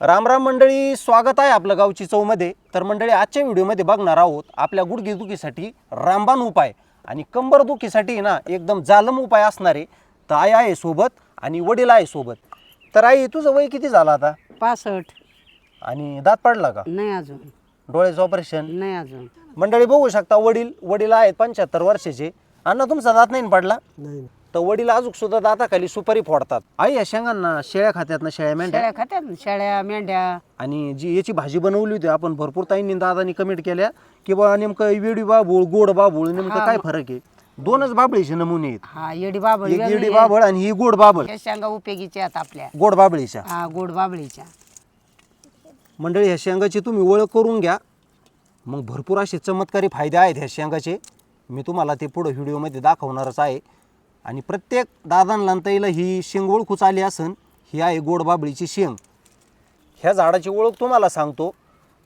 राम राम मंडळी, स्वागत आहे आपलं गावची चवमध्ये. तर मंडळी, आजच्या व्हिडिओमध्ये बघणार आहोत आपल्या गुडघेदुखीसाठी रामबाण उपाय आणि कंबरदुखीसाठी ना एकदम जालम उपाय असणारे. तर आई आहे सोबत आणि वडील आहे सोबत. तर आई, तुझं वय किती झालं आता? 65. आणि दात पडला का? नाही अजून. डोळ्याचं ऑपरेशन? नाही अजून. मंडळी बघू शकता, वडील आहेत 75 वर्षाचे. अण्णा, तुमचा दात नाही पडला? नाही. तर वडील अजून सुद्धा दाताखाली सुपारी फोडतात. आई, या शेंगांना शेळ्या खात्यात ना, शेळ्या मेंढ्या शेळ्या खात्यात ना, शेळ्या मेंढ्या. आणि जी याची भाजी बनवली होती आपण, भरपूर ताईंनी दादानी कमेंट केल्या की बा नेमकं वेडी बाबूळ गोड बाबूळ नेमकं काय फरक आहे. दोनच बाबळीचे नमुने आहेत. हा, येडी बाबळ एक येडी बाबळ आणि ही गोड बाबळ. या शेंगा उपयोगीच्या आहेत आपल्या. गोड बाबळीच्या. हा, गोड बाबळीच्या. मंडळी, ह्या शेंगाची तुम्ही ओळख करून घ्या, मग भरपूर असे चमत्कारी फायदे आहेत ह्या शेंगाचे. मी तुम्हाला ते पुढं व्हिडिओमध्ये दाखवणारच आहे. आणि प्रत्येक दादांना ताईला ही शेंग ओळखूच आली असन. ही आहे गोड बाबळीची शेंग. ह्या झाडाची ओळख तुम्हाला सांगतो.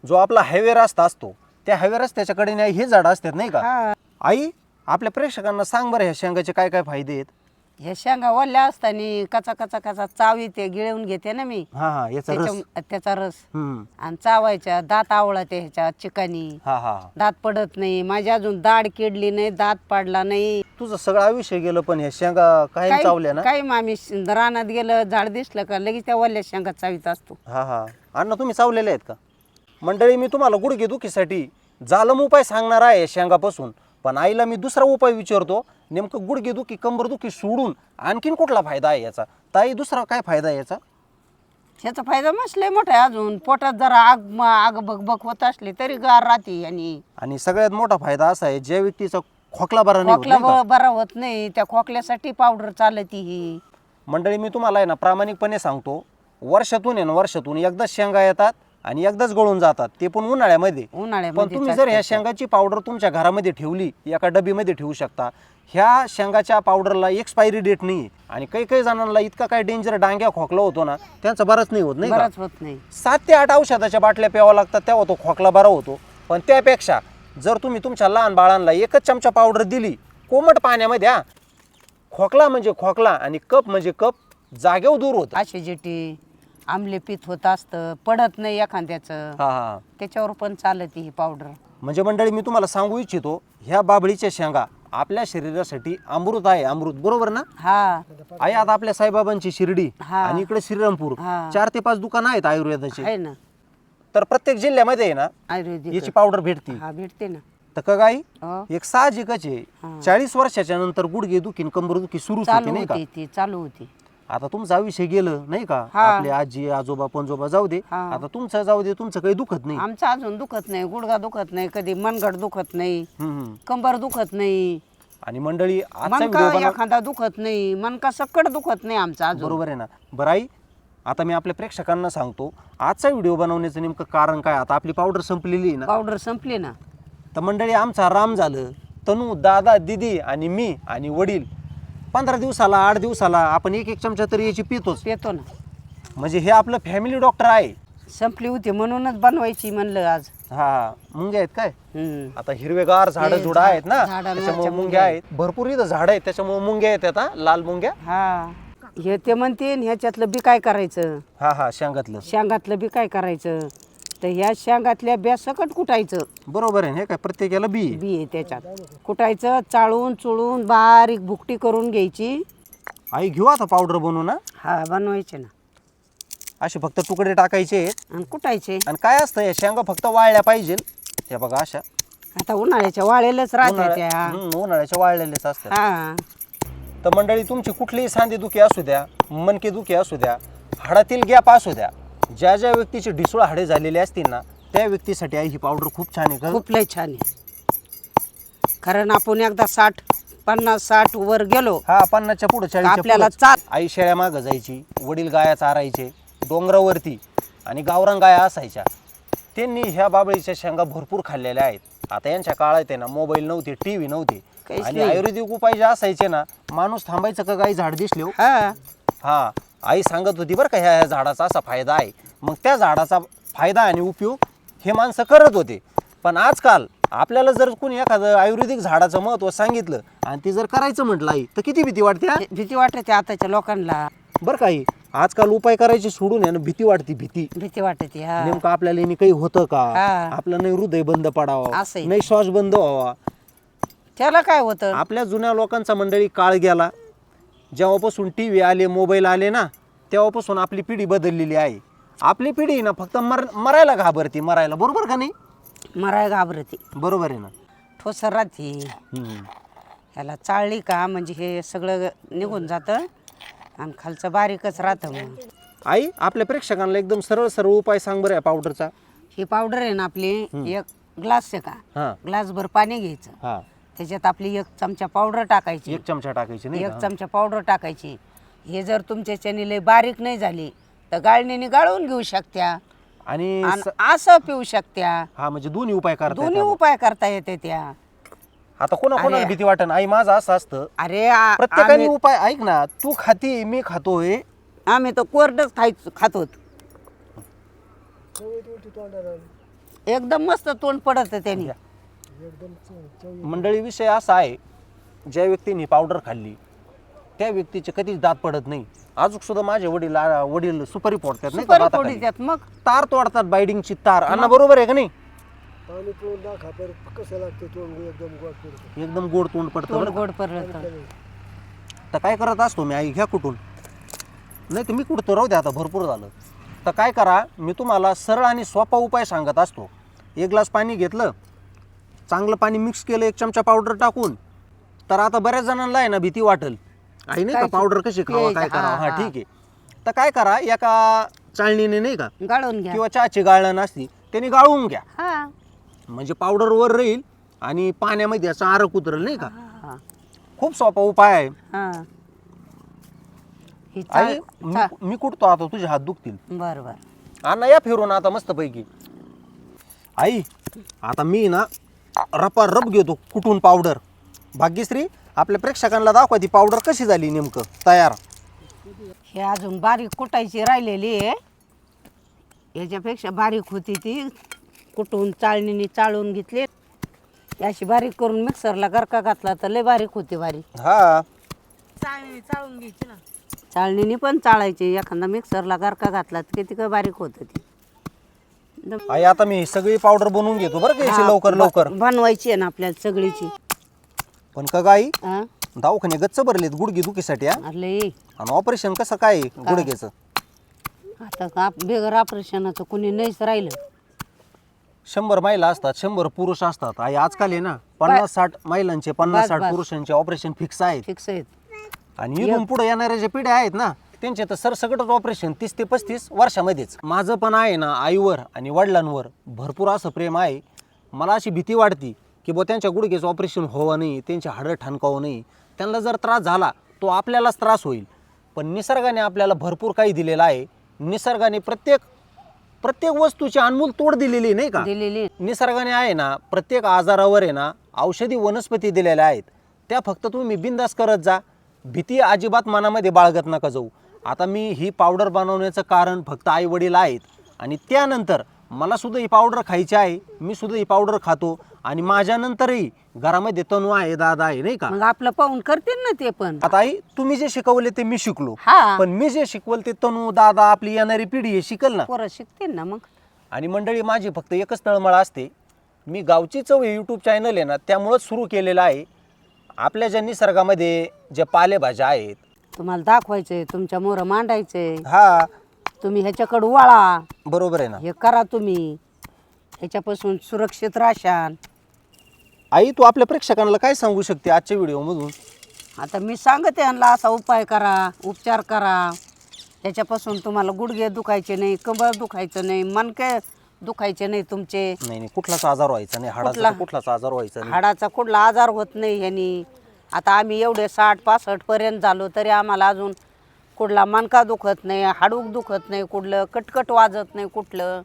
जो आपला हायवे रस्ता असतो, त्या हायवे रस्त्याच्याकडे नाही हे झाडं असतात नाही का हा, आई? आपल्या प्रेक्षकांना सांग बरं, ह्या शेंगाचे काय काय फायदे आहेत. ह्या शेंगा ओल्या असताना कचा कचा कचा चावी ते गिळवून घेते ना मी. हा, याचा रस. त्याचा रस. हम्म. आणि चावायच्या, दात आवळते ह्याच्या चिकानी. हा. दात पडत नाही. माझी अजून दाढ किडली नाही, दात पडला नाही. तुझं सगळं आयुष्य गेलं, पण ह्या शेंगा काय चावल्या ना. काही आम्ही रानात गेलं, झाड दिसलं का लगेच त्या ओल्या शेंगा चावीत असतो. हा. अण्णा, तुम्ही चावलेले आहेत का? मंडळी, मी तुम्हाला गुडघेदुखीसाठी जालम उपाय सांगणार आहे शेंगापासून. पण आईला मी दुसरा उपाय विचारतो. नेमकं गुडघेदुखी कंबरदुखी सोडून आणखीन कुठला फायदा आहे याचा? ताई, दुसरा काय फायदा आहे याचा? ह्याचा फायदा मस्त लय मोठा आहे. अजून पोटात जरा आग भगभग होत असली तरी गार राहते. आणि सगळ्यात मोठा फायदा असा आहे, ज्या व्यक्तीचा खोकला बरा नाही होत नाही खोकला का? बरा होत नाही, त्या खोकल्यासाठी पावडर चालती ही. मंडळी, मी तुम्हाला आहे ना प्रामाणिकपणे सांगतो, वर्षातून एकदाच शेंगा येतात आणि एकदाच गळून जातात, ते पण उन्हाळ्यामध्ये. पण उन्हाळ्यामध्ये तुम्ही जर ह्या शेंगाची पावडर तुमच्या घरामध्ये ठेवली, एका डबीमध्ये ठेवू शकता. ह्या शेंगाच्या पावडरला एक्सपायरी डेट नाही. आणि काही जणांना इतका काय डेंजर डांग्या खोकला होतो ना, त्यांचा बराच नाही होत नाही का? बराच होत नाही. 7 ते 8 औषधाच्या बाटल्या प्यावा लागतात, तेव्हा तो खोकला बरा होतो. पण त्यापेक्षा जर तुम्ही तुमच्या लहान बाळांना 1 चमचा पावडर दिली कोमट पाण्यामध्ये, खोकला म्हणजे खोकला आणि कप म्हणजे कप जागेवर दूर होतं. ऍसिडिटी, आमले पित्त होत असतं, पडत नाही एखाद्याचं, हा. त्याच्यावर पण चालती ही पावडर. म्हणजे मंडळी, मी तुम्हाला सांगू इच्छितो, ह्या बाबळीच्या शेंगा आपल्या शरीरासाठी अमृत आहे, अमृत. बरोबर ना हा. आई? आता आपल्या साईबाबांची शिर्डी हा. आणि इकडे श्रीरामपूर, हा. 4 ते 5 दुकानं आहेत आयुर्वेदाची. आहे ना, तर प्रत्येक जिल्ह्यामध्ये आहे ना आयुर्वेदिक. याची पावडर भेटते. हा, भेटते ना. तर का गाई हो. एक साहजिकच आहे, हा. 40 वर्षाच्या नंतर गुडघेदुखी कंबरदुखी सुरू होते चालू नाही का? होती ती, चालू होती. आता तुमचं आयुष्य गेलं नाही का, हा. आपले आजी आजोबा पणजोबा जाऊ दे, हा. आता तुमचं जाऊ दे, तुमचं काही दुखत नाही. आमचं अजून दुखत नाही, गुडघा दुखत नाही, कधी मनगट दुखत नाही, हम्म. कंबर दुखत नाही, आणि मंडळी, आजचा मनका व्हिडिओ बनव. एखादा दुखत नाही, मनका सकट दुखत नाही आमचा अजून. बरोबर आहे ना? बरं आई, आता मी आपल्या प्रेक्षकांना सांगतो आजचा व्हिडिओ बनवण्याचं नेमकं कारण काय. आता आपली पावडर संपलेली आहे ना. पावडर संपली ना. तर मंडळी, आमचा राम झालं, तनू, दादा, दीदी आणि मी आणि वडील 15 दिवसाला 8 दिवसाला आपण 1 चमचा तरी याची पितोच. येतो ना. म्हणजे हे आपलं फॅमिली डॉक्टर आहे. संपली होती म्हणूनच बनवायची म्हणलं आज. हा, मुंग्या आहेत काय? हम्म. आता हिरवेगार झाडं हे झुडं आहेत ना, झाडांवरच्या त्याच्यामुळे मुंग्या मुंग्या आहेत. भरपूर इथं झाडं आहेत, त्याच्यामुळे मुंग्या येतात. लाल मुंग्या. हा, हे ते म्हणते ह्याच्यातलं बी काय करायचं, हा, शेंगातलं. शेंगातलं बी काय करायचं. तर ह्या शेंगातल्या ब्या सकट कुटायचं. बरोबर आहे. हे काय प्रत्येकाला बी आहे. बी आहे त्याच्यात. कुटायचं, चाळून चुळून बारीक भुकटी करून घ्यायची. आई, घेऊ आता पावडर बनवून ना. हा, बनवायचे ना. असे फक्त तुकडे टाकायचे आहेत. आणि कुटायचे. आणि काय असतं, या शेंगा फक्त वाळल्या पाहिजे. हे बघा अशा आता उन्हाळ्याच्या वाळेलच राहते त्या. उन्हाळ्याच्या वाळलेलेच असतात. हा. तर मंडळी, तुमची कुठलीही सांधेदुखी असू द्या, मणकेदुखी असू द्या, हाडातील गॅप असू द्या, ज्या व्यक्तीची ढिसूळ हाडे झालेली असतील ना, त्या व्यक्तीसाठी आई ही पावडर खूप छान आहे. खूप लय छान आहे. कारण आपण एकदा 50-60 वर गेलो, हा, 50च्या पुढे 40च्या आपल्याला पुढं चाल. आई शेळ्या मागं जायची, वडील गाया चारायचे डोंगरावरती, आणि गावरान गाया असायच्या. त्यांनी ह्या बाबळीच्या शेंगा भरपूर खाल्लेल्या आहेत. आता यांच्या काळात आहे ना, मोबाईल नव्हते, टीव्ही नव्हते, काहीच आणि नाही. आयुर्वेदिक उपाय जे असायचे ना, माणूस थांबायचं का गाई झाड दिसले हो. हा. हा, आई सांगत होती बरं का, ह्या झाडाचा असा फायदा आहे. मग त्या झाडाचा फायदा आणि उपयोग हे माणसं करत होते. पण आजकाल आपल्याला जर कोणी एखादं आयुर्वेदिक झाडाचं महत्त्व सांगितलं आणि ते जर करायचं म्हटलं आई, तर किती भीती वाटते. भीती वाटते आताच्या लोकांना. बरं काही आजकाल उपाय करायचे सोडून आहे ना भीती वाटते, भीती. भीती वाटते. हा नेमकं आपल्याला याने काही होतं का, हा. आपलं नाही हृदय बंद पडावं, असंही. नाही श्वास बंद व्हावा. त्याला काय होतं? आपल्या जुन्या लोकांचा मंडळी काळ गेला, जेव्हापासून TV आले, मोबाईल आले ना, तेव्हापासून आपली पिढी बदललेली आहे. आपली पिढी ना फक्त मरायला घाबरते, मरायला. बरोबर का नाही? मराय घाबरते, बरोबर आहे ना. ठोसर राहते. हम्म. ह्याला चाळली का म्हणजे हे सगळं निघून जातं आणि खालचं बारीकच राहतं. मग आई, आपल्या प्रेक्षकांना एकदम सरळ सरळ उपाय सांग बरं या पावडरचा. ही पावडर आहे ना आपली, एक ग्लास आहे का, हा ग्लासभर पाणी घ्यायचं, हा. त्याच्यात आपली 1 चमचा पावडर टाकायची. 1 चमचा टाकायची नाही 1 का? चमचा पावडर टाकायची. हे जर तुमच्या चॅनी लय बारीक नाही झाली तर गाळणीने गाळून घेऊ शकत्या आणि आणि असं पिऊ शकत्या. हा, म्हणजे दोन्ही उपाय करता दोन्ही येतात. उपाय करता येते त्या. आता कोणाला भीती वाटन आई, माझं असं असतं अरे प्रत्येकाने उपाय. ऐक ना, तू खाती, मी खातोय. आम्ही तर कोरडच खातो. एकदम मस्त तोंड पडत त्याने. मंडळी, विषय असा आहे, ज्या व्यक्तीने पावडर खाल्ली त्या व्यक्तीचे कधीच दात पडत नाही. अजून सुद्धा माझे वडील सुपारी फोडतात नाही का सुपारी दाताखाली. फोडी त्यात मग तार तोडतात, बायडिंगची तार. अण्णा बरोबर आहे का नाही? पाणी पिऊन दाखा पर कसं लागतं तोंड एकदम गोड पडतं. एकदम गोड तोंड पडतं तोंड बरं. गोड पडलं तर. तर काय करत असतो मी आई, घ्या कुठून. नाही तर मी कुठतो, राहू द्या, आता भरपूर झालं. तर काय करा, मी तुम्हाला सरळ आणि सोपा उपाय सांगत असतो. 1 ग्लास पाणी घेतलं, चांगलं पाणी मिक्स केलं 1 चमचा पावडर टाकून. तर आता बऱ्याच जणांना आहे ना भीती वाटेल, आई नाही का पावडर कशी खावा, काय करावं. हा ठीक आहे. तर काय करा, एका चाळणीने नाही का गाळून घ्या. किंवा चहाची गाळण असती त्याने गाळून घ्या, हा म्हणजे पावडर वर राहील आणि पाण्यामध्ये असं आरक उतरल नाही का. हा खूप सोपा उपाय आहे. हा. ही आई, मी कुठतो आता, तुझे हात दुखतील. बर बर. अण्णा या फिरून आता मस्त पैकी. आई, आता मी ना रप घेतो कुठून पावडर. भाग्यश्री, आपल्या प्रेक्षकांना दाखवा ती पावडर कशी झाली नेमकं तयार. हे अजून बारीक कुटायची राहिलेली आहे. याच्यापेक्षा बारीक होती ती, कुटून चाळणीने चाळून घेतली. अशी बारीक करून मिक्सरला गरका घातला तर लय बारीक होती. बारीक हा, चाळणीने चाळून घ्यायची ना. चाळणीने पण चाळायची. एखादा मिक्सरला गरका घातला तर किती बारीक होत ती. आई, आता मी सगळी पावडर बनवून घेतो बरं का याची लवकर लवकर. बनवायची आहे ना आपल्याला सगळीची. पण का गाई, हा दवाखाने गच्च भरलेत गुडघे दुखीसाठी. लय. आणि ऑपरेशन कसं काय गुडघ्याचं? आता बेगर ऑपरेशनाचं कुणी नाहीच राहिलं. 100 महिला असतात, 100 पुरुष असतात. आई, आजकाल आहे ना 50-60 महिलांचे, 50-60 पुरुषांचे ऑपरेशन फिक्स आहेत. फिक्स आहेत. आणि इथून पुढे येणाऱ्या ज्या पिढ्या आहेत ना, त्यांचे तर सरसकटच ऑपरेशन 30 ते 35 वर्षामध्येच. माझं पण आहे ना आईवर आणि वडिलांवर भरपूर असं प्रेम आहे. मला अशी भीती वाटते की बुवा त्यांच्या गुडघ्याचं ऑपरेशन व्हावं नाही, त्यांचे हाडं ठणकावं नाही. त्यांना जर त्रास झाला तो आपल्यालाच त्रास होईल. पण निसर्गाने आपल्याला भरपूर काही दिलेलं आहे. निसर्गाने प्रत्येक वस्तूची अनमोल तोड दिलेली नाही का. दिलेली. निसर्गाने आहे ना प्रत्येक आजारावर आहे ना औषधी वनस्पती दिलेल्या आहेत. त्या फक्त तुम्ही बिंदास करत जा. भीती अजिबात मनामध्ये बाळगत नका जाऊ. आता मी ही पावडर बनवण्याचं कारण फक्त आई वडील आहेत. आणि त्यानंतर मला सुद्धा ही पावडर खायची आहे. मी सुद्धा ही पावडर खातो. आणि माझ्यानंतरही घरामध्ये तनू आहे, दादा आहे नाही का. मग आपलं पाहून करतील ना ते पण. आता आई, तुम्ही जे शिकवले ते मी शिकलो. हा पण मी जे शिकवल ते तनू, दादा, आपली येणारी पिढी हे शिकल ना. पोरं शिकतील ना मग. आणि मंडळी, माझी फक्त एकच तळमळ असते, मी गावची चव हे यूट्यूब चॅनल आहे ना त्यामुळंच सुरू केलेलं आहे. आपल्या ज्या निसर्गामध्ये ज्या पालेभाज्या आहेत तुम्हाला दाखवायचंय, तुमच्या मोरं मांडायचंय. हा, तुम्ही ह्याच्याकडे वळा, बरोबर आहे ना. हे करा तुम्ही, ह्याच्यापासून सुरक्षित राहशाल. आई, तू आपल्या प्रेक्षकांना काय सांगू शकते आजच्या व्हिडिओमधून? आता मी सांगते यांना असा उपाय करा, उपचार करा. त्याच्यापासून तुम्हाला गुडघे दुखायचे नाही, कंबर दुखायचं नाही, मणके दुखायचे नाही तुमचे. नाही, कुठलाच आजार व्हायचा नाही, हाडाचा तर कुठलाच आजार व्हायचा नाही. हाडाचा कुठला आजार होत नाही ह्यानी. आता आम्ही एवढे 60-65 पर्यंत झालो तरी आम्हाला अजून कुठला मणका दुखत नाही, हाडूक दुखत नाही, कुठलं कटकट वाजत नाही कुठलं.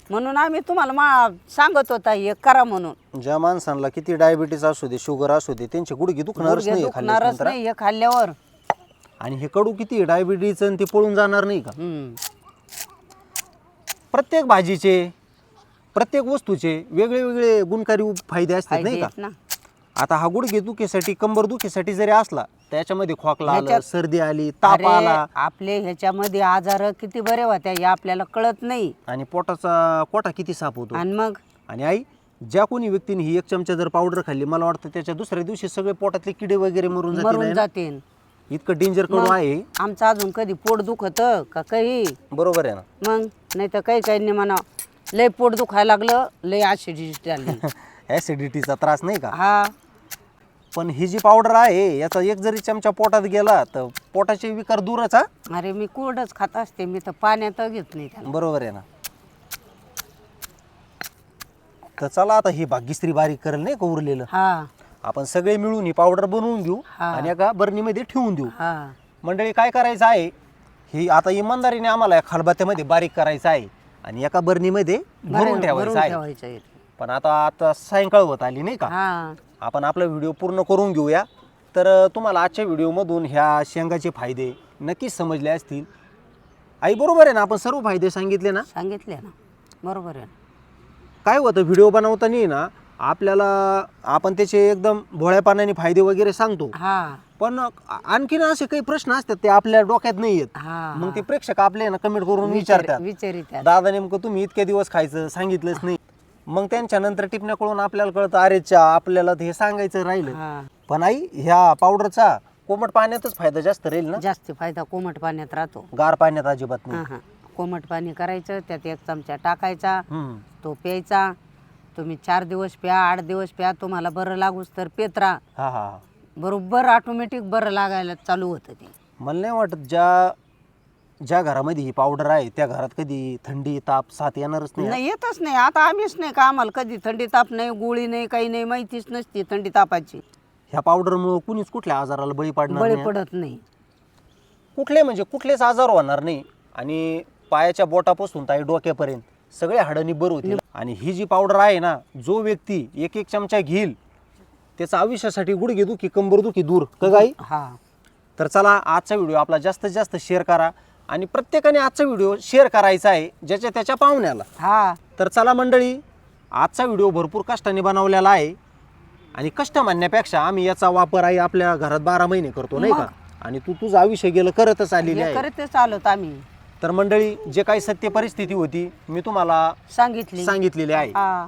म्हणून आम्ही तुम्हाला सांगत होता हे करा म्हणून. ज्या माणसांना किती डायबिटीज असू दे, शुगर असू दे, त्यांचे गुडघे दुखणारच नाही दुखणारच नाही हे खाल्ल्यावर. आणि हे कडू किती डायबिटीज आणि ते पळून जाणार नाही का. प्रत्येक भाजीचे, प्रत्येक वस्तूचे वेगळे वेगळे गुणकारी फायदे असतात नाही का. आता हा गुडघे दुखीसाठी कंबर दुखीसाठी जरी असला त्याच्यामध्ये खोकला आला, ह्याच्यात- सर्दी आली, ताप अरे आला आपले ह्याच्यामध्ये आजार किती बरे होत्या हे आपल्याला कळत नाही. आणि पोटाचा कोटा किती साफ होतो. आणि मग आणि आई ज्या कोणी व्यक्तीने ही 1 चमचा जर पावडर खाल्ली मला वाटतं त्याच्या दुसऱ्या दिवशी सगळे पोटातले किडे वगैरे मरून जातील मरून आहे ना? जातील. इतकं डेंजर कडू मग आहे. आमचं अजून कधी पोट दुखत का काही बरोबर आहे ना. मग नाही तर काही म्हणा लय पोट दुखायला लागलं लय ऍसिडिटी आली. ऍसिडिटीचा त्रास नाही का. हा पण ही जी पावडर आहे याचा एक जरी चमचा पोटात गेला तर पोटाचे विकार दूरच हा. अरे मी कोरडच खात असते मी तर पाण्यात घेत नाही त्याला. बरोबर आहे ना. तर चला आता ही भाग्यश्री बारीक करेल नाही का उरलेलं. हा आपण सगळे मिळून ही पावडर बनवून घेऊ हा. आणि एका बरणीमध्ये ठेवून देऊ. हा मंडळी काय करायचं आहे ही आता इमानदारीने आम्हाला या खलबत्त्यामध्ये बारीक करायचं आहे आणि एका बरणीमध्ये भरून ठेवायचं आहे. ठेवायचं आहे. पण आता सायंकाळ होत आली नाही का. हा आपण आपला व्हिडिओ पूर्ण करून घेऊया. तर तुम्हाला आजच्या व्हिडिओमधून ह्या शेंगाचे फायदे नक्कीच समजले असतील. आई बरोबर आहे ना, आपण सर्व फायदे सांगितले ना. सांगितले ना बरोबर आहे. काय होतं व्हिडिओ बनवताना ना आपल्याला आपण त्याचे एकदम भोळ्यापणाने फायदे वगैरे सांगतो, हा पण आणखीन असे काही प्रश्न असतात ते आपल्या डोक्यात नाही येत. हा मग ते प्रेक्षक आपले ना कमेंट करून विचारतात, विचारित दादा नेमकं तुम्ही इतके दिवस खायचं सांगितलंच नाही. मग त्यांच्या नंतर टिपण्या कळून आपल्याला कळतं अरे चा आपल्याला हे सांगायचं राहिलं. हा पण आई ह्या पावडरचा कोमट पाण्यातच फायदा जास्त राहील ना. जास्त फायदा कोमट पाण्यात राहतो. गार पाण्यात अजिबात नाही. हा हा कोमट पाणी करायचं त्यात 1 चमचा टाकायचा हम्म. तो प्यायचा. तुम्ही 4 दिवस प्या 8 दिवस प्या तुम्हाला बरं लागूच तर पेत राहा. हा हा हा. बरोबर ऑटोमॅटिक बरं लागायला चालू होतं ते. मला नाही वाटत ज्या घरामध्ये ही पावडर आहे त्या घरात कधी थंडी ताप साथ येणारच नाही. नाही येतच नाही. आता आम्हीच नाही का आम्हाला कधी थंडी ताप नाही गोळी नाही काही नाही माहितीच नसती थंडी तापाची. ह्या पावडरमुळे कुणीच कुठल्या आजाराला बळी पडणार बळी नाही. पडत नाही. कुठलेच आजार होणार नाही. आणि पायाच्या बोटापासून ताई डोक्यापर्यंत सगळे हाडांनी बरं होतील. आणि ही जी पावडर आहे ना जो व्यक्ती 1 चमचा घेईल त्याचा आयुष्यासाठी गुडघे दुखी कंबर दुखी दूर का गाई. हा तर चला आजचा व्हिडिओ आपला जास्तीत जास्त शेअर करा आणि प्रत्येकाने आजचा व्हिडिओ शेअर करायचा आहे ज्याच्या त्याच्या पाहुण्याला. हा तर चला मंडळी आजचा व्हिडिओ भरपूर कष्टाने बनवलेला आहे आणि कष्ट म्हणण्यापेक्षा आम्ही याचा वापर आहे आपल्या घरात 12 महिने करतो नाही का. आणि तू तुझं आयुष्य गेलं करतच आलेली हे आहे. करतच आलोत आम्ही. तर मंडळी जे काही सत्य परिस्थिती होती मी तुम्हाला सांगितलेली आहे. हा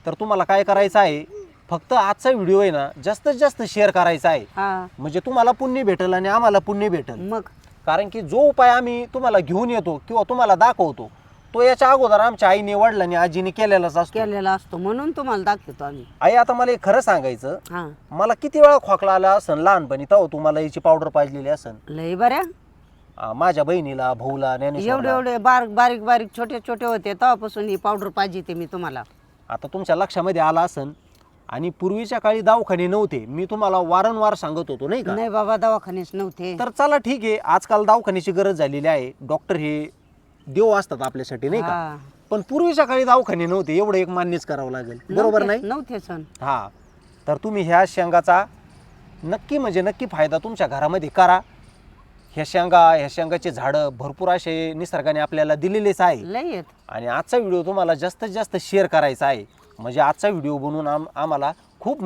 तर तुम्हाला काय करायचं आहे फक्त आजचा व्हिडिओ आहे ना जास्तीत जास्त शेअर करायचा आहे. हा म्हणजे तुम्हाला पुण्य भेटेल आणि आम्हाला पुण्य भेटेल. मग कारण की जो उपाय आम्ही तुम्हाला घेऊन येतो किंवा तुम्हाला दाखवतो तो याच्या अगोदर आमच्या आईने वडिलांनी आजीने केलेलाच असतो. केलेला असतो म्हणून तुम्हाला दाखवतो आम्ही. आई आता मला एक खरं सांगायचं, हा मला किती वेळा खोकला आला असन लहानपणी तेव्हा तुम्हाला याची पावडर पाजलेली असन. लय बऱ्या माझ्या बहिणीला भाऊला एवढे ज्ञानेश्वरला. एवढे बारीक बारीक छोटे छोटे होते तेव्हापासून ही पावडर पाहिजे मी तुम्हाला. आता तुमच्या लक्षामध्ये आला असन. आणि पूर्वीच्या काळी दवाखाने नव्हते मी तुम्हाला वारंवार सांगत होतो नाही का. नाही बाबा दवाखानेच नव्हते. तर चला ठीक आहे आजकाल दवाखान्याची गरज झालेली आहे. डॉक्टर हे देव असतात आपल्यासाठी नाही का. हा. पण पूर्वीच्या काळी दवाखाने नव्हते एवढं एक मान्यच करावं लागेल. बरोबर नाही. नव्हते सण. हा तर तुम्ही ह्या शेंगाचा नक्की फायदा तुमच्या घरामध्ये करा. ह्या शेंगाचे झाडं भरपूर असे निसर्गाने आपल्याला दिलेलेच आहे. लय येत. आणि आजचा व्हिडिओ तुम्हाला जास्तीत जास्त शेअर करायचा आहे. म्हणजे आजचा व्हिडिओ बनवून आम्हाला खूप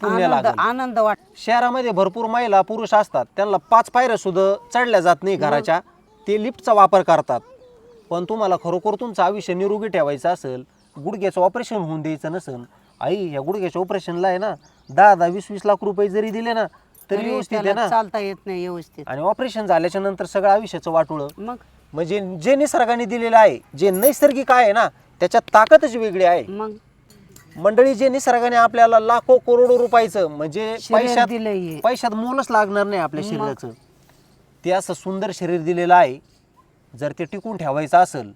पुण्य लागेल. आनंद वाट. शहरामध्ये भरपूर महिला पुरुष असतात त्यांना 5 पायऱ्या सुद्धा चढल्या जात नाही घराच्या. ते लिफ्टचा वापर करतात. पण तुम्हाला खरोखर तुमचं आयुष्य निरोगी ठेवायचं असेल गुडघ्याचं ऑपरेशन होऊन द्यायचं नसेल आई ह्या गुडघ्याच्या ऑपरेशनला आहे ना 10-20 लाख रुपये जरी दिले ना तरी व्यवस्थित आहे ना. चालता येत नाही व्यवस्थित. आणि ऑपरेशन झाल्याच्या नंतर सगळं आयुष्याचं वाटोळं. मग म्हणजे जे निसर्गाने दिलेलं आहे जे नैसर्गिक आहे ना त्याच्यात ताकदच वेगळी आहे. मग मंडळी जे निसर्गाने आपल्याला लाखो करोडो रुपयाचं म्हणजे शरीर दिलंय. पैशात मोलच लागणार नाही आपल्या शरीराचं ते असं सुंदर शरीर दिलेलं आहे. जर ते टिकून ठेवायचं असेल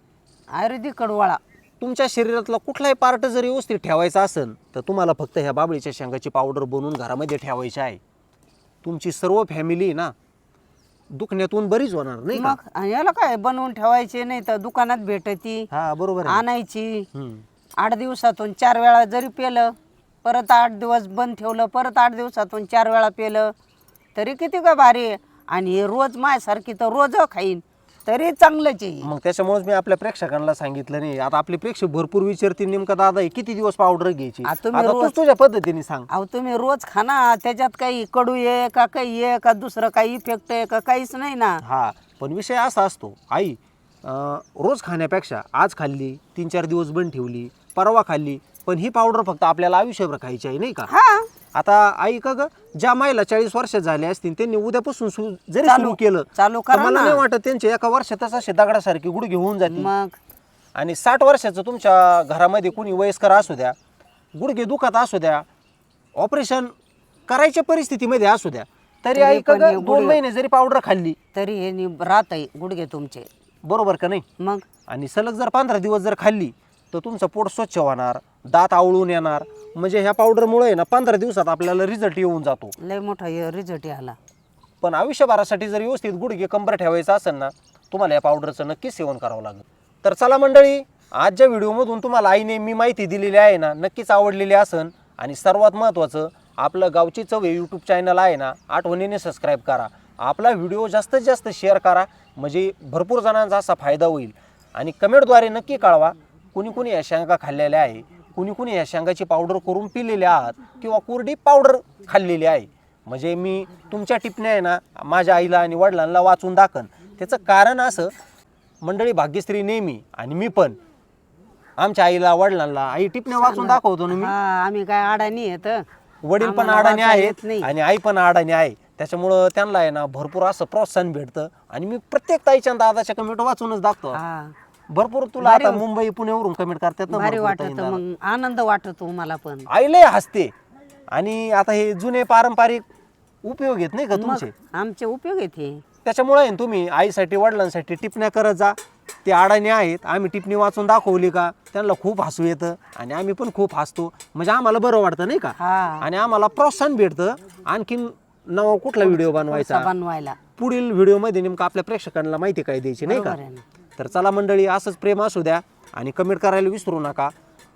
आयुर्वेदिक कडवाळा तुमच्या शरीरातला कुठलाही पार्ट जर व्यवस्थित ठेवायचा असेल तर तुम्हाला फक्त ह्या बाबळीच्या शेंगाची पावडर बनवून घरामध्ये ठेवायची आहे. तुमची सर्व फॅमिली ना दुखण्यातून बरीच होणार नाही का. मग आणि याला काय बनवून ठेवायचे नाही तर दुकानात भेटती हा बरोबर आहे. आणायची. 8 दिवसातून 4 वेळा जरी पेलं परत 8 दिवस बंद ठेवलं परत 8 दिवसातून 4 वेळा पेलं तरी किती का भारी आहे. आणि हे रोज माझ्यासारखी तर रोज खाईन तरी चांगलंच आहे. मग त्याच्यामुळेच मी आपल्या प्रेक्षकांना सांगितलं नाही. आता आपले प्रेक्षक भरपूर विचारतील नेमका दादा हे किती दिवस पावडर घ्यायची. आता तुम्ही आता तूच रोज- तुझ्या पद्धतीने सांग. अहो तुम्ही रोज खा ना, त्याच्यात काही कडू आहे का काही आहे का दुसरं काही इफेक्ट आहे का काहीच नाही ना. हा पण विषय असा असतो आई, रोज खाण्यापेक्षा आज खाल्ली 3-4 दिवस बंद ठेवली, परवा खाल्ली, पण ही पावडर फक्त आपल्याला आयुष्यभर खायची आहे नाही का. हा आता आई का ग, ज्या महिला 40 वर्ष झाले असतील त्यांनी उद्यापासून जरी चालू- सुरू केलं चालू तर करा मला ना. नाही वाटत त्यांच्या एका वर्षातच असे दगडासारखी गुडघे होऊन जातील. मग आणि 60 वर्षाचं तुमच्या घरामध्ये कोणी वयस्कर असू द्या, गुडघे दुखत असू द्या, ऑपरेशन करायच्या परिस्थितीमध्ये असू द्या, तरी तरी आई का पण ग हे 2 गुडघे- महिने जरी पावडर खाल्ली, तरी हे राहत आहे गुडघे तुमचे. बरोबर का नाही. मग आणि सलग जर 15 दिवस जर खाल्ली तर तुमचं पोट स्वच्छ होणार, दात आवळून येणार. म्हणजे ह्या पावडरमुळे ना 15 दिवसात आपल्याला रिझल्ट येऊन जातो. लय मोठा रिझल्ट आला. पण आयुष्यभरासाठी जर व्यवस्थित गुडघे कंबर ठेवायचं असेल ना, तुम्हाला या पावडरचं नक्कीच सेवन करावं लागेल. तर चला मंडळी, आजच्या व्हिडिओमधून तुम्हाला आईने मी माहिती दिलेली आहे ना, नक्कीच आवडलेली असेल. आणि सर्वात महत्त्वाचं, आपलं गावची चव हे यूट्यूब चॅनल आहे ना, आठवणीने सबस्क्राईब करा. आपला व्हिडिओ जास्तीत जास्त शेअर करा, म्हणजे भरपूर जणांचा असा फायदा होईल. आणि कमेंटद्वारे नक्की कळवा कुणी कुणी या शेंगा खाल्लेल्या आहे, कुणी कुणी या शेंगाची पावडर करून पिलेली आहात किंवा कोरडी पावडर खाल्लेली आहे. म्हणजे मी तुमच्या टिपण्या आहे ना माझ्या आईला आणि वडिलांना वाचून दाखन. त्याचं कारण असं, मंडळी भाग्यश्री नेहमी आणि मी पण आमच्या आईला वडिलांना आई टिपण्या वाचून दाखवतो ना मी. हा आम्ही काय अडाणी आहेत. वडील पण आम्हाला अडाणी वाचायला आहेत येत नाही. आणि आई पण अडाणी आहे. त्याच्यामुळं त्यांना आहे ना भरपूर असं प्रोत्साहन भेटतं. आणि मी प्रत्येक ताईच्या आणि दादाच्या कमेंट वाचूनच दाखवतो. हा भरपूर तुला आता मुंबई पुण्यावरून कमेंट करतात ना भारी भरपूर वाटत, ताईंना. मग आनंद वाटतो मला पण. आई लय हसते. आणि आता हे जुने पारंपरिक उपयोग आहेत नाही का मग तुमचे, आमचे उपयोग आहेत हे. त्याच्यामुळे आहे ना तुम्ही आईसाठी वडिलांसाठी टिपण्या करत जा. ते अडाणी आहेत, आम्ही टिपणी वाचून दाखवली का त्यांना खूप हसू येतं आणि आम्ही पण खूप हसतो. म्हणजे आम्हाला बरं वाटतं नाही का. हा आणि आम्हाला प्रोत्साहन भेटतं आणखीन नवा कुठला व्हिडिओ बनवायचा, बनवायला. पुढील व्हिडिओमध्ये नेमकं आपल्या प्रेक्षकांना माहिती काय द्यायची नाही का. बरोबर आहे ना. तर चला मंडळी, असंच प्रेम असू द्या आणि कमेंट करायला विसरू नका.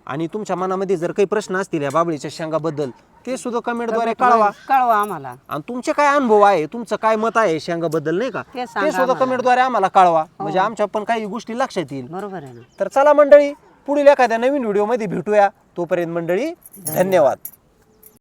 आणि तुमच्या मनामध्ये जर काही प्रश्न असतील या बाबळीच्या शेंगाबद्दल, ते सुद्धा कमेंटद्वारे कळवा. कळवा आम्हाला. आणि तुमचे काय अनुभव आहे, तुमचं काय मत आहे शेंगाबद्दल नाही का, ते ते सांगा सुद्धा आम्हाला. कमेंटद्वारे आम्हाला कळवा. म्हणजे आमच्या पण काही गोष्टी लक्षात येईल. बरोबर आहे ना. तर चला मंडळी, पुढील एखाद्या नवीन व्हिडिओमध्ये भेटूया. तोपर्यंत मंडळी धन्यवाद.